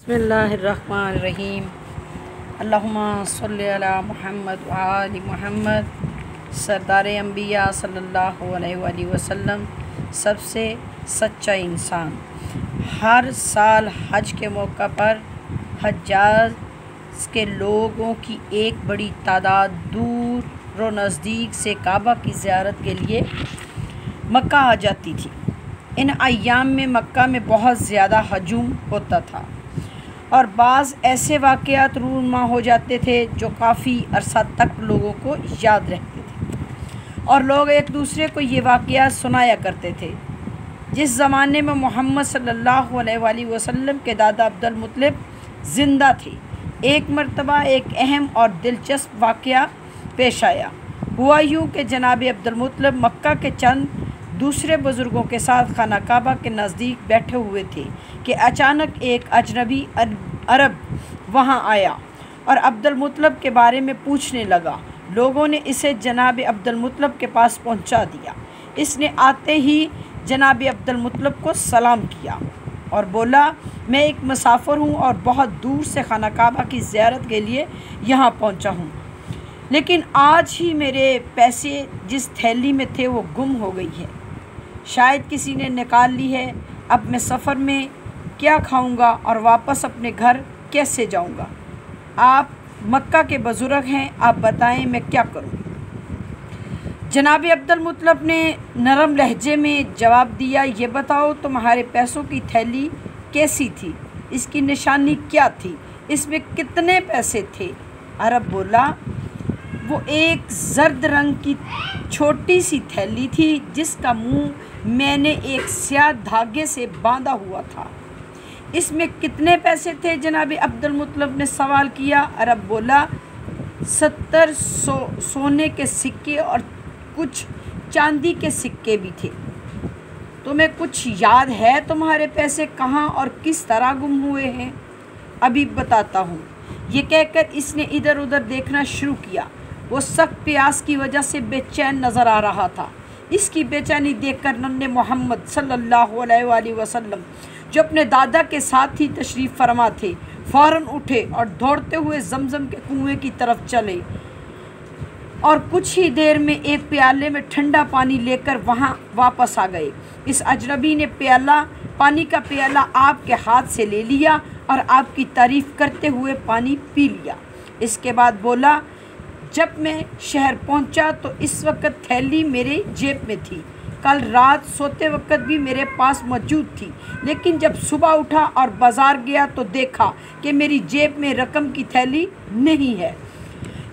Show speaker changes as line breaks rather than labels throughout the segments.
بسم اللہ الرحمن الرحیم اللہم صلی علی محمد وآل محمد۔ سردار انبیاء صلی اللہ علیہ وآلہ وسلم سب سے سچا انسان، ہر سال حج کے موقع پر حجاز کے لوگوں کی ایک بڑی تعداد دور و نزدیک سے کعبہ کی زیارت کے لیے مکہ آ جاتی تھی۔ ان ایام میں مکہ میں بہت زیادہ ہجوم ہوتا تھا اور بعض ایسے واقعات رونما ہو جاتے تھے جو کافی عرصہ تک لوگوں کو یاد رہتے تھے اور لوگ ایک دوسرے کو یہ واقعات سنایا کرتے تھے۔ جس زمانے میں محمد صلی اللہ علیہ وآلہ وسلم کے دادا عبد المطلب زندہ تھے، ایک مرتبہ ایک اہم اور دلچسپ واقعہ پیش آیا۔ ہوا یوں کہ جناب عبد المطلب مکہ کے چند دوسرے بزرگوں کے ساتھ خانہ کعبہ کے نزدیک بیٹھے ہوئے تھے کہ اچانک ایک اجنبی عرب وہاں آیا اور عبد المطلب کے بارے میں پوچھنے لگا۔ لوگوں نے اسے جناب عبد المطلب کے پاس پہنچا دیا۔ اس نے آتے ہی جناب عبد المطلب کو سلام کیا اور بولا، میں ایک مسافر ہوں اور بہت دور سے خانہ کعبہ کی زیارت کے لیے یہاں پہنچا ہوں، لیکن آج ہی میرے پیسے جس تھیلی میں تھے وہ گم ہو گئی ہے، شاید کسی نے نکال لی ہے۔ اب میں سفر میں کیا کھاؤں گا اور واپس اپنے گھر کیسے جاؤں گا؟ آپ مکہ کے بزرگ ہیں، آپ بتائیں میں کیا کروں؟ جناب عبد المطلب نے نرم لہجے میں جواب دیا، یہ بتاؤ تمہارے پیسوں کی تھیلی کیسی تھی؟ اس کی نشانی کیا تھی؟ اس میں کتنے پیسے تھے؟ عرب بولا، وہ ایک زرد رنگ کی چھوٹی سی تھیلی تھی جس کا منہ میں نے ایک سیاہ دھاگے سے باندھا ہوا تھا۔ اس میں کتنے پیسے تھے؟ جناب عبد المطلب نے سوال کیا۔ عرب بولا، 70 سونے کے سکے اور کچھ چاندی کے سکے بھی تھے۔ تمہیں کچھ یاد ہے تمہارے پیسے کہاں اور کس طرح گم ہوئے ہیں؟ ابھی بتاتا ہوں۔ یہ کہہ کر اس نے ادھر ادھر دیکھنا شروع کیا۔ وہ سخت پیاس کی وجہ سے بے چین نظر آ رہا تھا۔ اس کی بے چینی دیکھ کر ننھے محمد صلی اللہ علیہ وآلہ وسلم، جو اپنے دادا کے ساتھ ہی تشریف فرما تھے، فوراً اٹھے اور دوڑتے ہوئے زمزم کے کنویں کی طرف چلے اور کچھ ہی دیر میں ایک پیالے میں ٹھنڈا پانی لے کر وہاں واپس آ گئے۔ اس اجنبی نے پانی کا پیالہ آپ کے ہاتھ سے لے لیا اور آپ کی تعریف کرتے ہوئے پانی پی لیا۔ اس کے بعد بولا، جب میں شہر پہنچا تو اس وقت تھیلی میرے جیب میں تھی، کل رات سوتے وقت بھی میرے پاس موجود تھی، لیکن جب صبح اٹھا اور بازار گیا تو دیکھا کہ میری جیب میں رقم کی تھیلی نہیں ہے۔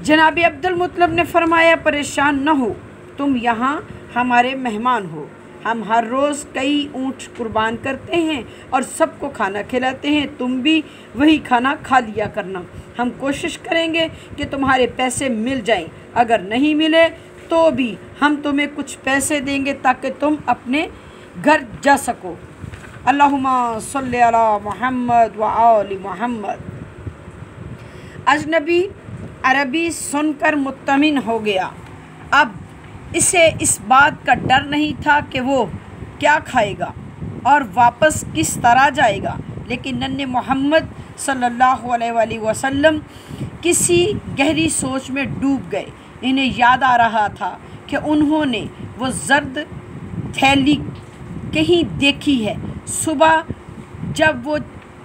جناب عبد المطلب نے فرمایا، پریشان نہ ہو، تم یہاں ہمارے مہمان ہو، ہم ہر روز کئی اونٹ قربان کرتے ہیں اور سب کو کھانا کھلاتے ہیں، تم بھی وہی کھانا کھا لیا کرنا۔ ہم کوشش کریں گے کہ تمہارے پیسے مل جائیں، اگر نہیں ملے تو بھی ہم تمہیں کچھ پیسے دیں گے تاکہ تم اپنے گھر جا سکو۔ اللہم صلی علی محمد وآل محمد۔ اجنبی عربی سن کر مطمئن ہو گیا۔ اب اسے اس بات کا ڈر نہیں تھا کہ وہ کیا کھائے گا اور واپس کس طرح جائے گا، لیکن ننھے محمد صلی اللہ علیہ وآلہ وسلم کسی گہری سوچ میں ڈوب گئے۔ انہیں یاد آ رہا تھا کہ انہوں نے وہ زرد تھیلی کہیں دیکھی ہے۔ صبح جب وہ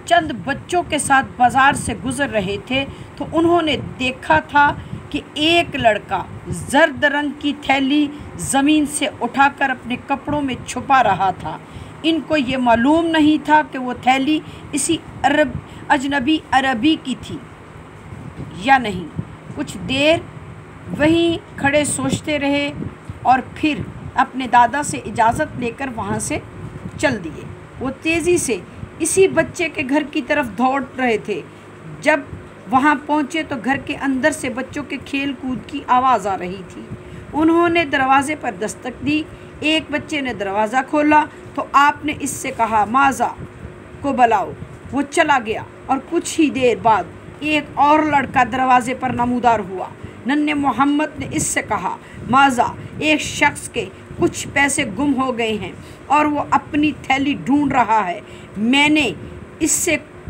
چند بچوں کے ساتھ بازار سے گزر رہے تھے تو انہوں نے دیکھا تھا کہ ایک لڑکا زرد رنگ کی تھیلی زمین سے اٹھا کر اپنے کپڑوں میں چھپا رہا تھا۔ ان کو یہ معلوم نہیں تھا کہ وہ تھیلی اسی اجنبی عربی کی تھی یا نہیں۔ کچھ دیر وہیں کھڑے سوچتے رہے اور پھر اپنے دادا سے اجازت لے کر وہاں سے چل دیے۔ وہ تیزی سے اسی بچے کے گھر کی طرف دوڑ رہے تھے۔ جب وہاں پہنچے تو گھر کے اندر سے بچوں کے کھیل کود کی آواز آ رہی تھی۔ انہوں نے دروازے پر دستک دی۔ ایک بچے نے دروازہ کھولا تو آپ نے اس سے کہا، ماذا کو بلاؤ۔ وہ چلا گیا اور کچھ ہی دیر بعد ایک اور لڑکا دروازے پر نمودار ہوا۔ ننھے محمد نے اس سے کہا، ماذا، ایک شخص کے کچھ پیسے گم ہو گئے ہیں اور وہ اپنی تھیلی ڈھونڈ رہا ہے، میں نے اس سے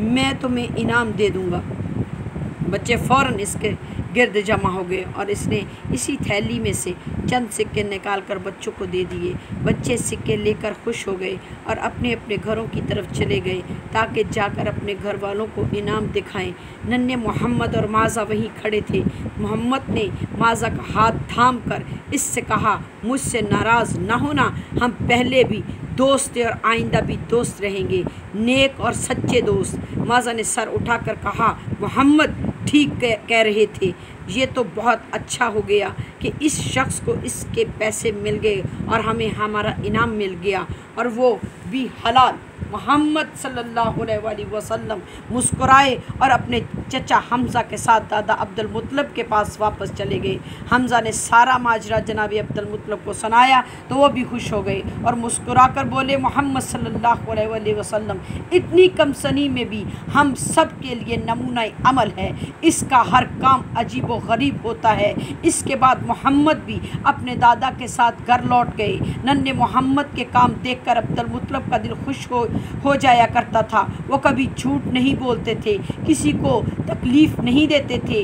میں تمہیں انعام دے دوں گا۔ بچے فوراً اس کے گرد جمع ہو گئے اور اس نے اسی تھیلی میں سے چند سکے نکال کر بچوں کو دے دیے۔ بچے سکے لے کر خوش ہو گئے اور اپنے اپنے گھروں کی طرف چلے گئے تاکہ جا کر اپنے گھر والوں کو انعام دکھائیں۔ ننھے محمد اور ماذا وہیں کھڑے تھے۔ محمد نے ماذا کا ہاتھ تھام کر اس سے کہا، مجھ سے ناراض نہ ہونا، ہم پہلے بھی دوست تھے اور آئندہ بھی دوست رہیں گے، نیک اور سچے دوست۔ ماذا نے سر اٹھا کر کہا، محمد ٹھیک کہہ رہے تھے، یہ تو بہت اچھا ہو گیا کہ اس شخص کو اس کے پیسے مل گئے اور ہمیں ہمارا انعام مل گیا، اور وہ بھی حلال۔ محمد صلی اللہ علیہ وآلہ وسلم مسکرائے اور اپنے چچا حمزہ کے ساتھ دادا عبد المطلب کے پاس واپس چلے گئے۔ حمزہ نے سارا ماجرا جناب عبد المطلب کو سنایا تو وہ بھی خوش ہو گئے اور مسکرا کر بولے، محمد صلی اللہ علیہ وآلہ وسلم اتنی کم سنی میں بھی ہم سب کے لیے نمونہ عمل ہے، اس کا ہر کام عجیب و غریب ہوتا ہے۔ اس کے بعد محمد بھی اپنے دادا کے ساتھ گھر لوٹ گئے۔ ننھے محمد کے کام دیکھ کر عبد المطلب کا دل خوش ہو جایا کرتا تھا۔ وہ کبھی جھوٹ نہیں بولتے تھے، کسی کو تکلیف نہیں دیتے تھے،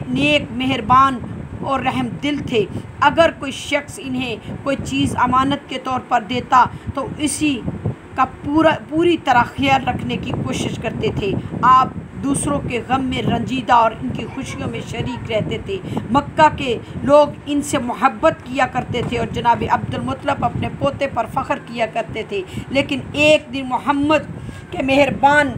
نیک، مہربان اور رحم دل تھے۔ اگر کوئی شخص انہیں کوئی چیز امانت کے طور پر دیتا تو اسی کا پوری طرح خیال رکھنے کی کوشش کرتے تھے۔ آپ دوسروں کے غم میں رنجیدہ اور ان کی خوشیوں میں شریک رہتے تھے۔ مکہ کے لوگ ان سے محبت کیا کرتے تھے اور جناب عبد المطلب اپنے پوتے پر فخر کیا کرتے تھے۔ لیکن ایک دن محمد کے مہربان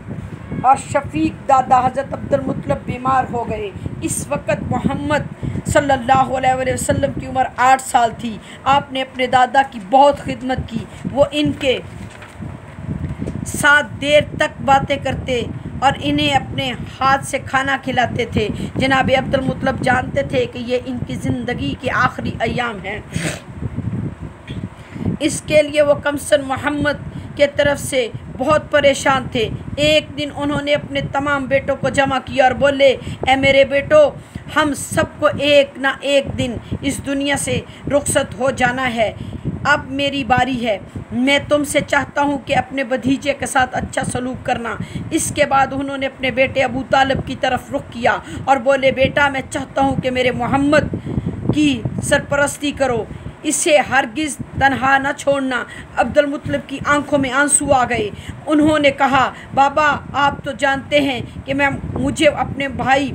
اور شفیق دادا حضرت عبد المطلب بیمار ہو گئے۔ اس وقت محمد صلی اللہ علیہ وآلہ وسلم کی عمر 8 سال تھی۔ آپ نے اپنے دادا کی بہت خدمت کی، وہ ان کے ساتھ دیر تک باتیں کرتے اور انہیں اپنے ہاتھ سے کھانا کھلاتے تھے۔ جناب عبد المطلب جانتے تھے کہ یہ ان کی زندگی کے آخری ایام ہیں، اس کے لیے وہ کمسن محمد کے طرف سے بہت پریشان تھے۔ ایک دن انہوں نے اپنے تمام بیٹوں کو جمع کیا اور بولے، اے میرے بیٹو، ہم سب کو ایک نہ ایک دن اس دنیا سے رخصت ہو جانا ہے، اب میری باری ہے۔ میں تم سے چاہتا ہوں کہ اپنے بھتیجے کے ساتھ اچھا سلوک کرنا۔ اس کے بعد انہوں نے اپنے بیٹے ابو طالب کی طرف رخ کیا اور بولے، بیٹا، میں چاہتا ہوں کہ میرے محمد کی سرپرستی کرو، اسے ہرگز تنہا نہ چھوڑنا۔ عبد المطلب کی آنکھوں میں آنسو آ گئے۔ انہوں نے کہا، بابا، آپ تو جانتے ہیں کہ مجھے اپنے بھائی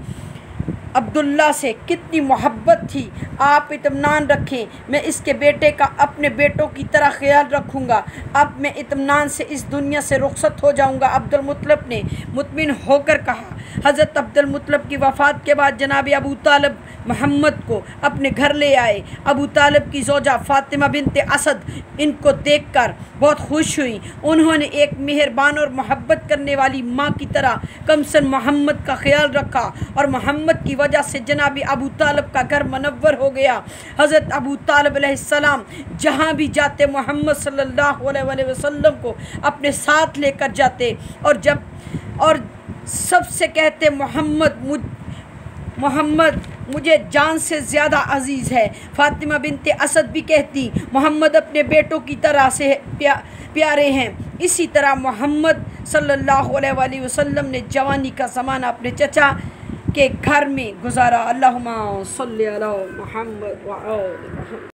عبداللہ سے کتنی محبت تھی، آپ اطمینان رکھیں، میں اس کے بیٹے کا اپنے بیٹوں کی طرح خیال رکھوں گا، اب میں اطمینان سے اس دنیا سے رخصت ہو جاؤں گا۔ عبد المطلب نے مطمئن ہو کر کہا۔ حضرت عبد المطلب کی وفات کے بعد جناب ابو طالب محمد کو اپنے گھر لے آئے۔ ابو طالب کی زوجہ فاطمہ بنت اسد ان کو دیکھ کر بہت خوش ہوئی۔ انہوں نے ایک مہربان اور محبت کرنے والی ماں کی طرح کمسن محمد کا خیال رکھا اور محمد کی وجہ سے جناب ابو طالب کا گھر منور ہو گیا۔ حضرت ابو طالب علیہ السلام جہاں بھی جاتے محمد صلی اللہ علیہ وآلہ وسلم کو اپنے ساتھ لے کر جاتے اور سب سے کہتے، محمد مجھے جان سے زیادہ عزیز ہے۔ فاطمہ بنت اسد بھی کہتی، محمد اپنے بیٹوں کی طرح سے پیارے ہیں۔ اسی طرح محمد صلی اللہ علیہ وآلہ وسلم نے جوانی کا زمانہ اپنے چچا کے گھر میں گزارا۔ اللہم صلی علی محمد وعلی محمد۔